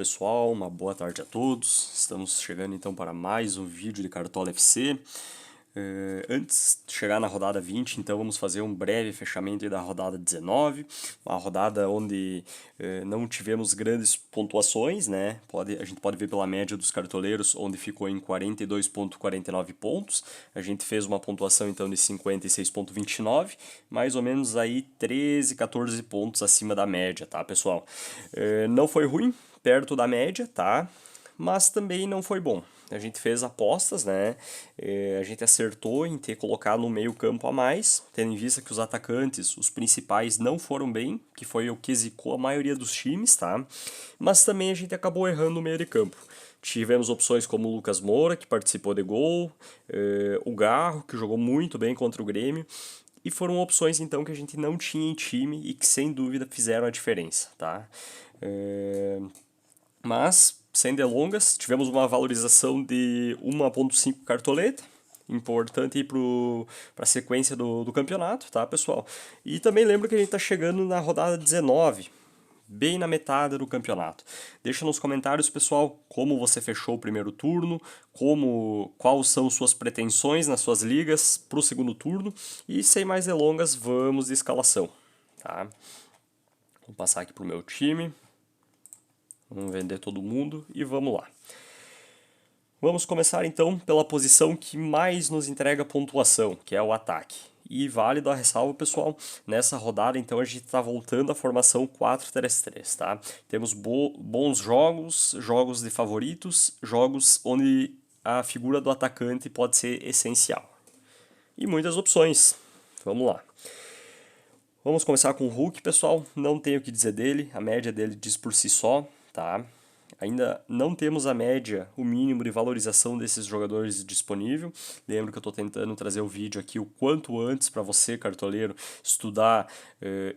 Pessoal, uma boa tarde a todos. Estamos chegando então para mais um vídeo de Cartola FC. Antes de chegar na rodada 20, então vamos fazer um breve fechamento aí da rodada 19, uma rodada onde não tivemos grandes pontuações, né? A gente pode ver pela média dos cartoleiros, onde ficou em 42,49 pontos. A gente fez uma pontuação então de 56,29, mais ou menos aí 13, 14 pontos acima da média, tá, pessoal? Não foi ruim, perto da média, tá? Mas também não foi bom. A gente fez apostas, né? A gente acertou em ter colocado no meio campo a mais, tendo em vista que os atacantes, os principais, não foram bem, que foi o que zicou a maioria dos times, tá? Mas também a gente acabou errando no meio de campo. Tivemos opções como o Lucas Moura, que participou de gol, o Garro, que jogou muito bem contra o Grêmio, e foram opções então que a gente não tinha em time e que sem dúvida fizeram a diferença, tá? Mas, sem delongas, tivemos uma valorização de 1,5 cartoleta, importante para a sequência do campeonato, tá, pessoal? E também lembro que a gente está chegando na rodada 19, bem na metade do campeonato. Deixa nos comentários, pessoal, como você fechou o primeiro turno, quais são suas pretensões nas suas ligas para o segundo turno, e sem mais delongas, vamos de escalação, tá? Vou passar aqui para o meu time. Vamos vender todo mundo e vamos lá. Vamos começar então pela posição que mais nos entrega pontuação, que é o ataque. E válido a ressalva, pessoal, nessa rodada então a gente está voltando à formação 4-3-3, tá? Temos bons jogos, jogos de favoritos, jogos onde a figura do atacante pode ser essencial. E muitas opções. Vamos lá. Vamos começar com o Hulk, pessoal. Não tenho o que dizer dele, a média dele diz por si só, tá? Ainda não temos a média, o mínimo de valorização desses jogadores disponível. Lembro que eu estou tentando trazer o vídeo aqui o quanto antes para você, cartoleiro, estudar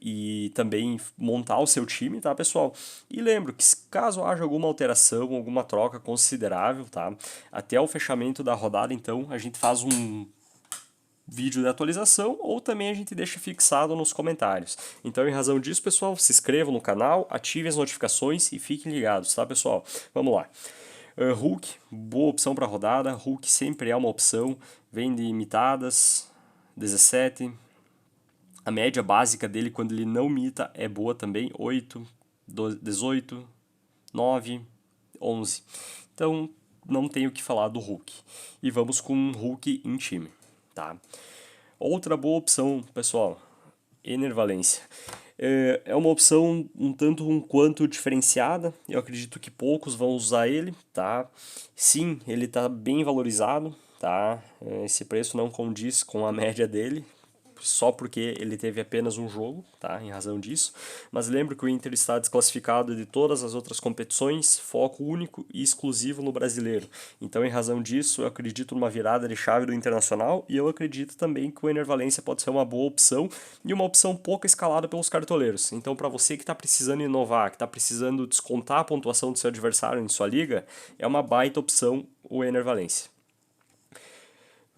e também montar o seu time, tá, pessoal? E lembro que caso haja alguma alteração, alguma troca considerável, tá? Até o fechamento da rodada, então, a gente faz um vídeo de atualização ou também a gente deixa fixado nos comentários. Então, em razão disso, pessoal, se inscrevam no canal, ativem as notificações e fiquem ligados, tá, pessoal? Vamos lá. Hulk, boa opção para rodada. Hulk sempre é uma opção, vem de imitadas, 17. A média básica dele quando ele não imita é boa também, 8, 18, 9, 11. Então, não tenho o que falar do Hulk. E vamos com Hulk em time, tá? Outra boa opção, pessoal, Enervalência. É uma opção um tanto um quanto diferenciada, eu acredito que poucos vão usar ele, tá? Sim, ele está bem valorizado, tá? Esse preço não condiz com a média dele, só porque ele teve apenas um jogo, tá? Em razão disso. Mas lembro que o Inter está desclassificado de todas as outras competições, foco único e exclusivo no brasileiro. Então, em razão disso, eu acredito numa virada de chave do Internacional e eu acredito também que o Ener Valencia pode ser uma boa opção e uma opção pouco escalada pelos cartoleiros. Então, para você que está precisando inovar, que está precisando descontar a pontuação do seu adversário em sua liga, é uma baita opção o Ener Valencia.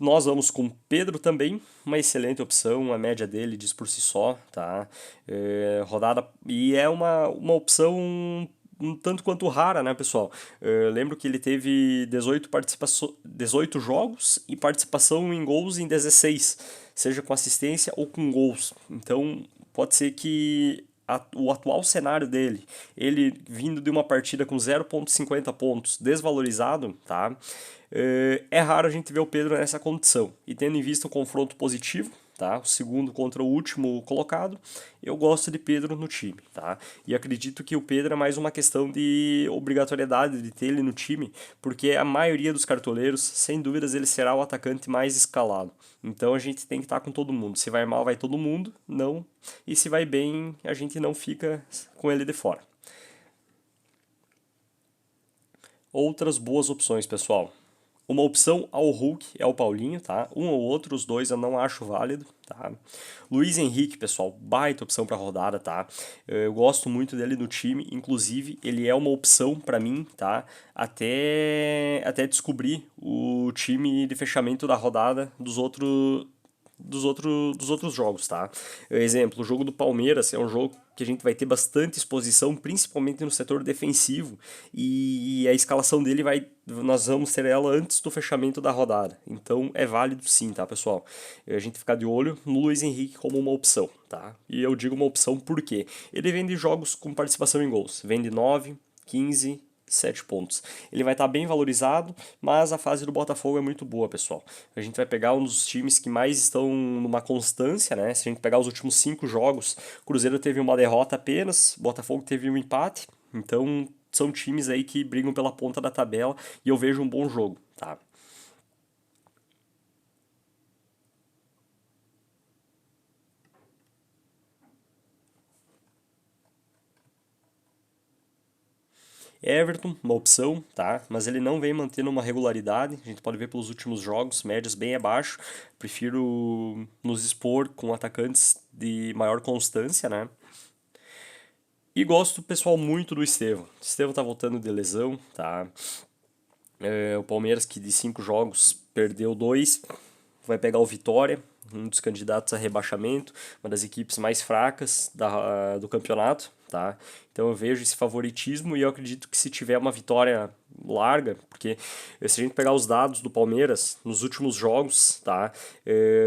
Nós vamos com Pedro também, uma excelente opção, a média dele diz por si só, tá? Rodada, e é uma opção um tanto quanto rara, né, pessoal? Lembro que ele teve 18 jogos e participação em gols em 16, seja com assistência ou com gols. Então, pode ser que o atual cenário dele, ele vindo de uma partida com 0,50 pontos, desvalorizado, tá? É raro a gente ver o Pedro nessa condição. E tendo em vista o confronto positivo, tá? O segundo contra o último colocado, eu gosto de Pedro no time, tá? E acredito que o Pedro é mais uma questão de obrigatoriedade de ter ele no time, porque a maioria dos cartoleiros, sem dúvidas, ele será o atacante mais escalado. Então a gente tem que estar com todo mundo. Se vai mal, vai todo mundo, não. E se vai bem, a gente não fica com ele de fora. Outras boas opções, pessoal. Uma opção ao Hulk é o Paulinho, tá? Um ou outro, os dois eu não acho válido, tá? Luiz Henrique, pessoal, baita opção para rodada, tá? Eu gosto muito dele no time, inclusive ele é uma opção para mim, tá? Até descobrir o time de fechamento da rodada dos outros jogos, tá? Exemplo, o jogo do Palmeiras é um jogo que a gente vai ter bastante exposição, principalmente no setor defensivo, e a escalação dele nós vamos ter ela antes do fechamento da rodada. Então é válido sim, tá, pessoal? A gente ficar de olho no Luiz Henrique como uma opção, tá? E eu digo uma opção porque ele vende jogos com participação em gols, vende 9, 15, 7 pontos. Ele vai estar bem valorizado, mas a fase do Botafogo é muito boa, pessoal. A gente vai pegar um dos times que mais estão numa constância, né? Se a gente pegar os últimos 5 jogos, Cruzeiro teve uma derrota apenas, Botafogo teve um empate, então são times aí que brigam pela ponta da tabela e eu vejo um bom jogo, tá? Everton, uma opção, tá? Mas ele não vem mantendo uma regularidade. A gente pode ver pelos últimos jogos, médias bem abaixo. Prefiro nos expor com atacantes de maior constância, né? E gosto, pessoal, muito do Estevão. O Estevão tá voltando de lesão, tá? O Palmeiras, que de 5 jogos perdeu 2, vai pegar o Vitória, um dos candidatos a rebaixamento, uma das equipes mais fracas do campeonato, tá? Então eu vejo esse favoritismo e eu acredito que se tiver uma vitória larga, porque se a gente pegar os dados do Palmeiras nos últimos jogos, tá?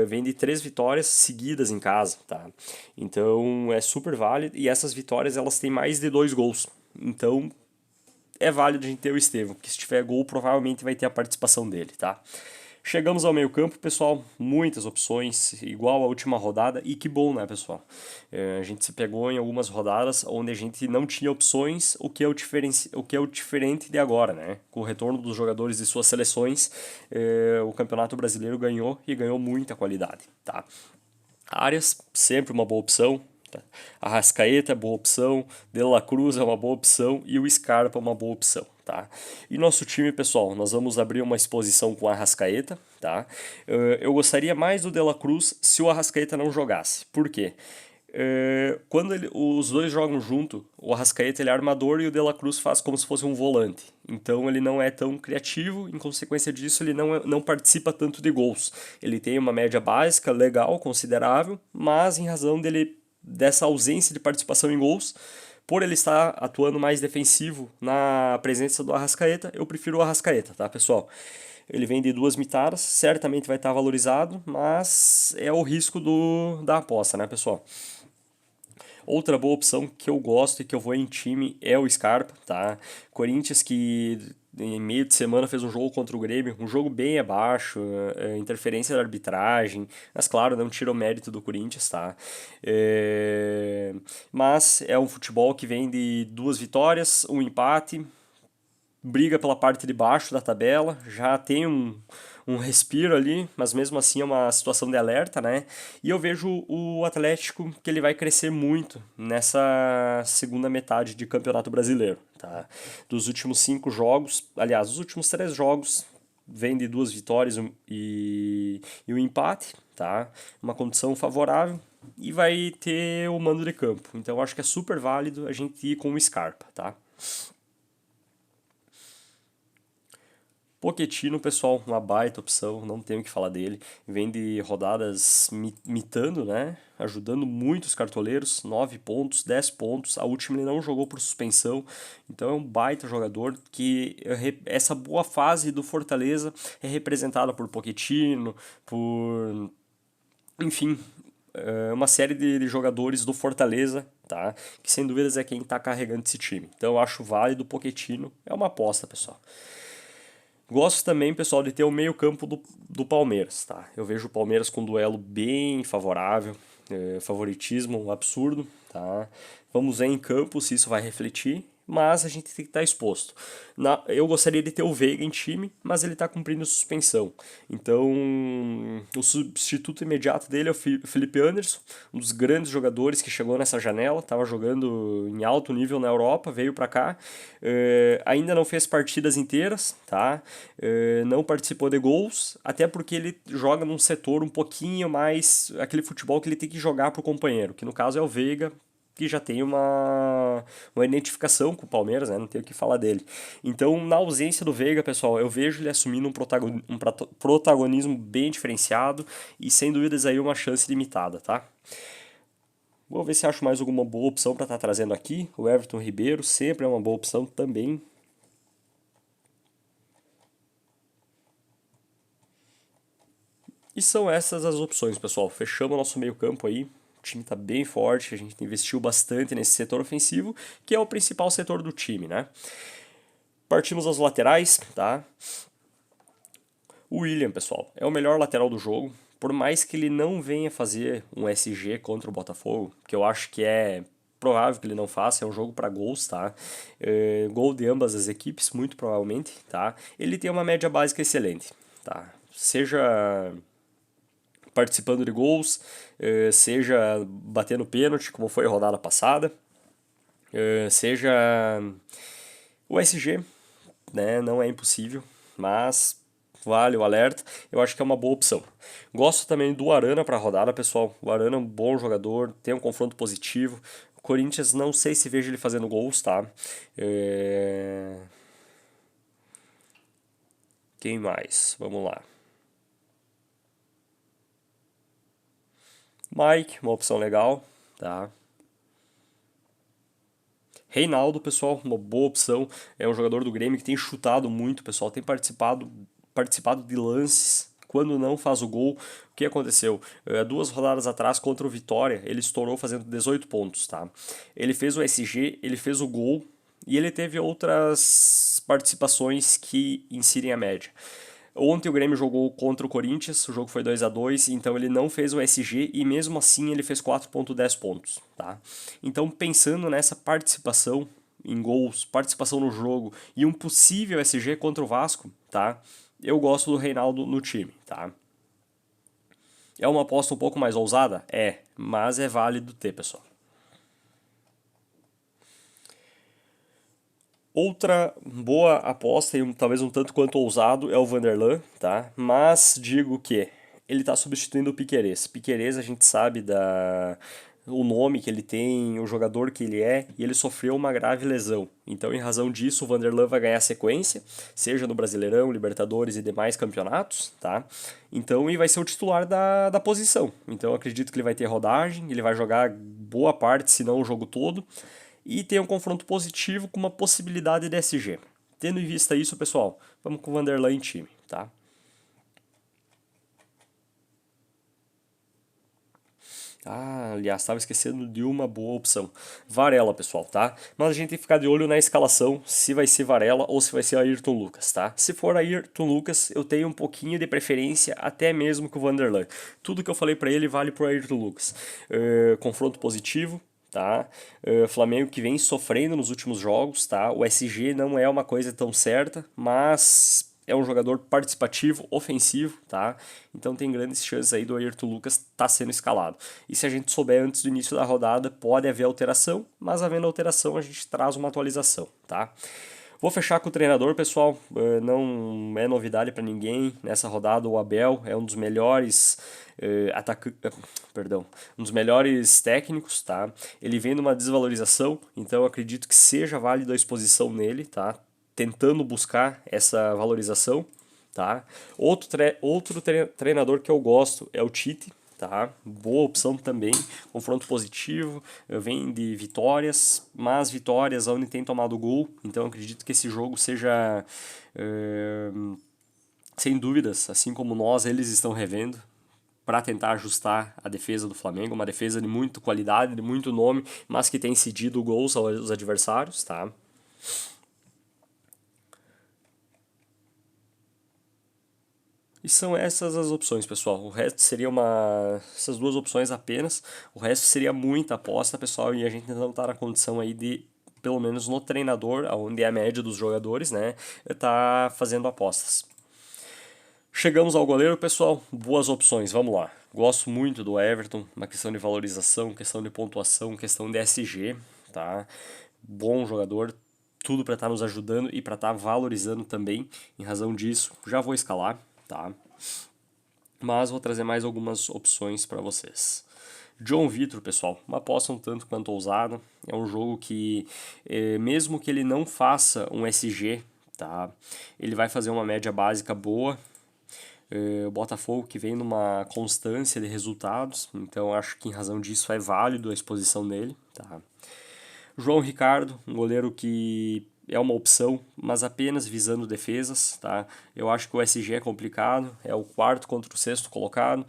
Vem de 3 vitórias seguidas em casa, tá? Então é super válido e essas vitórias elas têm mais de 2 gols. Então é válido a gente ter o Estevão, porque se tiver gol, provavelmente vai ter a participação dele, tá? Chegamos ao meio-campo, pessoal, muitas opções, igual à última rodada, e que bom, né, pessoal? A gente se pegou em algumas rodadas onde a gente não tinha opções, o que é o que é o diferente de agora, né? Com o retorno dos jogadores de suas seleções, o Campeonato Brasileiro ganhou e ganhou muita qualidade, tá? Arias, sempre uma boa opção. Tá? Arrascaeta é boa opção, De La Cruz é uma boa opção e o Scarpa é uma boa opção. Tá? E nosso time, pessoal, nós vamos abrir uma exposição com o Arrascaeta. Tá? Eu gostaria mais do De La Cruz se o Arrascaeta não jogasse. Por quê? Quando os dois jogam junto, o Arrascaeta ele é armador e o De La Cruz faz como se fosse um volante. Então ele não é tão criativo, em consequência disso ele não participa tanto de gols. Ele tem uma média básica, legal, considerável, mas em razão dessa ausência de participação em gols, por ele estar atuando mais defensivo na presença do Arrascaeta, eu prefiro o Arrascaeta, tá, pessoal? Ele vem de 2 mitadas, certamente vai estar valorizado, mas é o risco da aposta, né, pessoal? Outra boa opção que eu gosto e que eu vou em time é o Scarpa, tá? Corinthians que em meio de semana fez um jogo contra o Grêmio, um jogo bem abaixo, interferência da arbitragem, mas claro, não tira o mérito do Corinthians, tá? Mas é um futebol que vem de 2 vitórias, um empate, briga pela parte de baixo da tabela, já tem um respiro ali, mas mesmo assim é uma situação de alerta, né? E eu vejo o Atlético que ele vai crescer muito nessa segunda metade de Campeonato Brasileiro, tá? Dos últimos 5 jogos, aliás, os últimos 3 jogos vem de 2 vitórias e um empate, tá? Uma condição favorável e vai ter o mando de campo. Então eu acho que é super válido a gente ir com o Scarpa, tá? Pochettino, pessoal, uma baita opção, não tenho o que falar dele. Vem de rodadas mitando, né? Ajudando muito os cartoleiros, 9 pontos, 10 pontos. A última ele não jogou por suspensão, então é um baita jogador que essa boa fase do Fortaleza é representada por Pochettino, por enfim, uma série de jogadores do Fortaleza, tá? Que sem dúvidas é quem está carregando esse time. Então eu acho válido o Pochettino, é uma aposta, pessoal. Gosto também, pessoal, de ter o meio-campo do Palmeiras, tá? Eu vejo o Palmeiras com um duelo bem favorável, favoritismo um absurdo, tá? Vamos ver em campo se isso vai refletir, mas a gente tem que estar exposto. Eu gostaria de ter o Veiga em time, mas ele está cumprindo suspensão. Então, o substituto imediato dele é o Felipe Anderson, um dos grandes jogadores que chegou nessa janela, estava jogando em alto nível na Europa, veio para cá, ainda não fez partidas inteiras, tá? Não participou de gols, até porque ele joga num setor um pouquinho mais aquele futebol que ele tem que jogar pro companheiro, que no caso é o Veiga, que já tem uma identificação com o Palmeiras, né? Não tenho o que falar dele. Então, na ausência do Veiga, pessoal, eu vejo ele assumindo um protagonismo bem diferenciado e, sem dúvidas, aí uma chance limitada, tá? Vou ver se acho mais alguma boa opção para estar trazendo aqui. O Everton Ribeiro sempre é uma boa opção também. E são essas as opções, pessoal. Fechamos nosso meio-campo aí. O time está bem forte, a gente investiu bastante nesse setor ofensivo, que é o principal setor do time, né? Partimos aos laterais, tá? O William, pessoal, é o melhor lateral do jogo. Por mais que ele não venha fazer um SG contra o Botafogo, que eu acho que é provável que ele não faça, é um jogo para gols, tá? Gol de ambas as equipes, muito provavelmente, tá? Ele tem uma média básica excelente, tá? Seja participando de gols, seja batendo pênalti, como foi a rodada passada, seja o SG, né? Não é impossível, mas vale o alerta. Eu acho que é uma boa opção. Gosto também do Arana para a rodada, pessoal. O Arana é um bom jogador, tem um confronto positivo. O Corinthians, não sei se vejo ele fazendo gols, tá? Quem mais? Vamos lá. Mike, uma opção legal, tá? Reinaldo, pessoal, uma boa opção. É um jogador do Grêmio que tem chutado muito, pessoal. Tem participado de lances. Quando não faz o gol, o que aconteceu? 2 rodadas atrás, contra o Vitória, ele estourou fazendo 18 pontos, tá? Ele fez o SG, ele fez o gol e ele teve outras participações que incidem a média. Ontem o Grêmio jogou contra o Corinthians, o jogo foi 2-2, então ele não fez o SG e mesmo assim ele fez 4,10 pontos, tá? Então pensando nessa participação em gols, participação no jogo e um possível SG contra o Vasco, tá? Eu gosto do Reinaldo no time, tá? É uma aposta um pouco mais ousada? É, mas é válido ter, pessoal. Outra boa aposta, e talvez um tanto quanto ousado, é o Vanderlan, tá? Mas digo que ele está substituindo o Piquerez. Piquerez a gente sabe o nome que ele tem, o jogador que ele é, e ele sofreu uma grave lesão. Então, em razão disso, o Vanderlan vai ganhar sequência, seja no Brasileirão, Libertadores e demais campeonatos, tá? Então, e vai ser o titular da posição. Então, eu acredito que ele vai ter rodagem, ele vai jogar boa parte, se não o jogo todo, e tem um confronto positivo com uma possibilidade de SG. Tendo em vista isso, pessoal, vamos com o Vanderlan em time, tá? Ah, aliás, estava esquecendo de uma boa opção. Varela, pessoal, tá? Mas a gente tem que ficar de olho na escalação, se vai ser Varela ou se vai ser Ayrton Lucas, tá? Se for Ayrton Lucas, eu tenho um pouquinho de preferência, até mesmo que o Vanderlan. Tudo que eu falei para ele vale pro Ayrton Lucas. Confronto positivo, tá? Flamengo que vem sofrendo nos últimos jogos, tá? O SG não é uma coisa tão certa, mas é um jogador participativo, ofensivo, tá? Então tem grandes chances aí do Ayrton Lucas estar sendo escalado. E se a gente souber antes do início da rodada, pode haver alteração, mas havendo alteração a gente traz uma atualização, tá? Vou fechar com o treinador, pessoal. Não é novidade para ninguém. Nessa rodada, o Abel é um dos melhores perdão, um dos melhores técnicos, tá? Ele vem numa desvalorização, então eu acredito que seja válido a exposição nele, tá? Tentando buscar essa valorização, tá? Outro treinador que eu gosto é o Tite, tá? Boa opção também, confronto positivo, vem de vitórias, mas vitórias onde tem tomado gol, então acredito que esse jogo seja, sem dúvidas, assim como nós, eles estão revendo, para tentar ajustar a defesa do Flamengo, uma defesa de muita qualidade, de muito nome, mas que tem cedido gols aos adversários, tá? E são essas as opções, pessoal. O resto seria essas duas opções apenas. O resto seria muita aposta, pessoal, e a gente não tá na condição aí de, pelo menos no treinador, onde é a média dos jogadores, né, tá fazendo apostas. Chegamos ao goleiro, pessoal. Boas opções, vamos lá. Gosto muito do Everton, uma questão de valorização, questão de pontuação, questão de SG, tá? Bom jogador, tudo para estar nos ajudando e para estar valorizando também. Em razão disso, já vou escalar, tá? Mas vou trazer mais algumas opções para vocês. João Vitor, pessoal, uma aposta um tanto quanto ousada. É um jogo que, mesmo que ele não faça um SG, tá? Ele vai fazer uma média básica boa. O Botafogo que vem numa constância de resultados, então acho que em razão disso é válido a exposição dele, tá? João Ricardo, um goleiro que é uma opção, mas apenas visando defesas, tá? Eu acho que o SG é complicado, é o quarto contra o sexto colocado.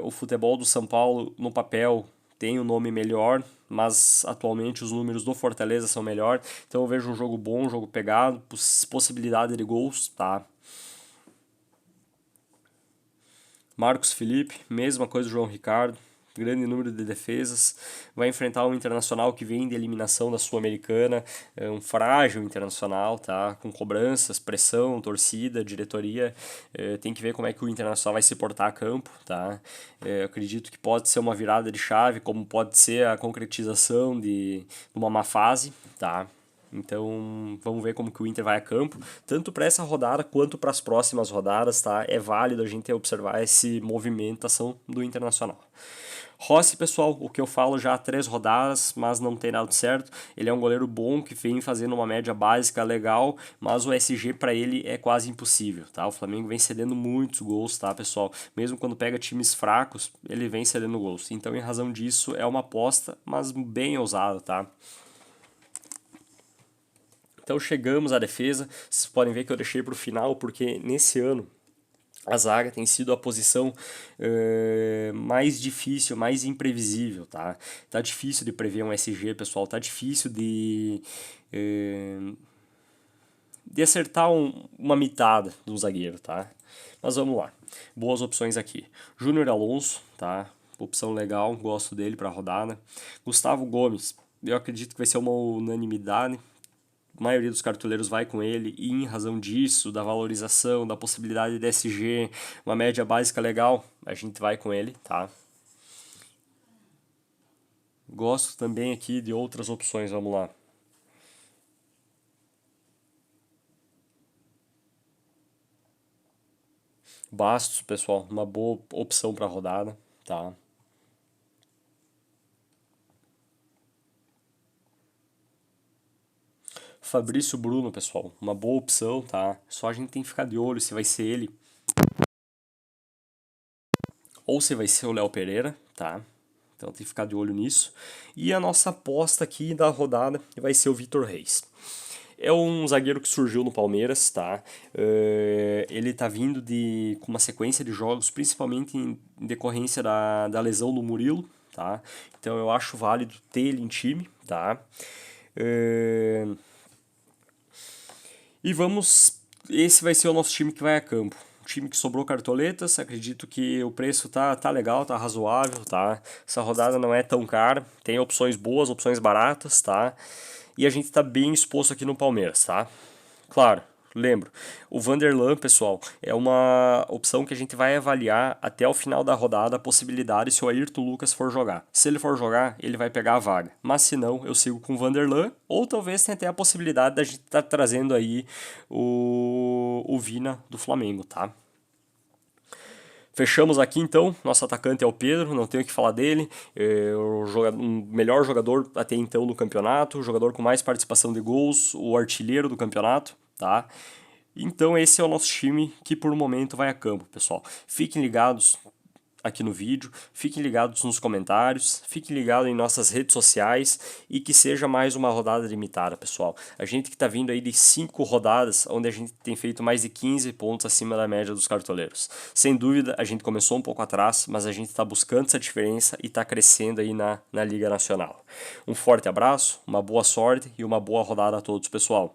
O futebol do São Paulo, no papel, tem um nome melhor, mas atualmente os números do Fortaleza são melhor. Então eu vejo um jogo bom, um jogo pegado, possibilidade de gols, tá? Marcos Felipe, mesma coisa do João Ricardo, grande número de defesas, vai enfrentar um Internacional que vem de eliminação da Sul-Americana, um frágil Internacional, tá? Com cobranças, pressão, torcida, diretoria, tem que ver como é que o Internacional vai se portar a campo, tá? Acredito que pode ser uma virada de chave, como pode ser a concretização de uma má fase, tá? Então, vamos ver como que o Inter vai a campo, tanto para essa rodada quanto para as próximas rodadas, tá? É válido a gente observar essa movimentação do Internacional. Rossi, pessoal, o que eu falo já há 3 rodadas, mas não tem dado certo. Ele é um goleiro bom que vem fazendo uma média básica legal, mas o SG para ele é quase impossível, tá? O Flamengo vem cedendo muitos gols, tá, pessoal? Mesmo quando pega times fracos, ele vem cedendo gols. Então, em razão disso, é uma aposta, mas bem ousada, tá? Então chegamos à defesa, vocês podem ver que eu deixei para o final, porque nesse ano a zaga tem sido a posição mais difícil, mais imprevisível, tá? Tá difícil de prever um SG, pessoal, tá difícil de acertar uma mitada do zagueiro, tá? Mas vamos lá, boas opções aqui. Júnior Alonso, tá? Opção legal, gosto dele para a rodada. Gustavo Gomes, eu acredito que vai ser uma unanimidade. A maioria dos cartoleiros vai com ele e em razão disso, da valorização, da possibilidade de SG, uma média básica legal, a gente vai com ele, tá? Gosto também aqui de outras opções, vamos lá. Bastos, pessoal, uma boa opção para rodada, tá? Fabrício Bruno, pessoal, uma boa opção, tá? Só a gente tem que ficar de olho se vai ser ele ou se vai ser o Léo Pereira, tá? Então tem que ficar de olho nisso. E a nossa aposta aqui da rodada vai ser o Vitor Reis. É um zagueiro que surgiu no Palmeiras, tá? Ele tá vindo com uma sequência de jogos, principalmente em decorrência da lesão do Murilo, tá? Então eu acho válido ter ele em time, tá? E vamos. Esse vai ser o nosso time que vai a campo. Um time que sobrou cartoletas, acredito que o preço tá legal, tá razoável, tá? Essa rodada não é tão cara, tem opções boas, opções baratas, tá? E a gente tá bem exposto aqui no Palmeiras, tá? Claro, lembro. O Vanderlan, pessoal, é uma opção que a gente vai avaliar até o final da rodada a possibilidade se o Ayrton Lucas for jogar. Se ele for jogar, ele vai pegar a vaga. Mas se não, eu sigo com o Vanderlan. Ou talvez tenha até a possibilidade da gente estar trazendo aí o Vina do Flamengo, tá? Fechamos aqui então, nosso atacante é o Pedro, não tenho o que falar dele, é o melhor jogador até então do campeonato, o jogador com mais participação de gols, o artilheiro do campeonato, tá? Então esse é o nosso time que por um momento vai a campo, pessoal. Fiquem ligados aqui no vídeo, fiquem ligados nos comentários, fiquem ligados em nossas redes sociais e que seja mais uma rodada limitada, pessoal. A gente que está vindo aí de 5 rodadas, onde a gente tem feito mais de 15 pontos acima da média dos cartoleiros. Sem dúvida, a gente começou um pouco atrás, mas a gente está buscando essa diferença e está crescendo aí na Liga Nacional. Um forte abraço, uma boa sorte e uma boa rodada a todos, pessoal.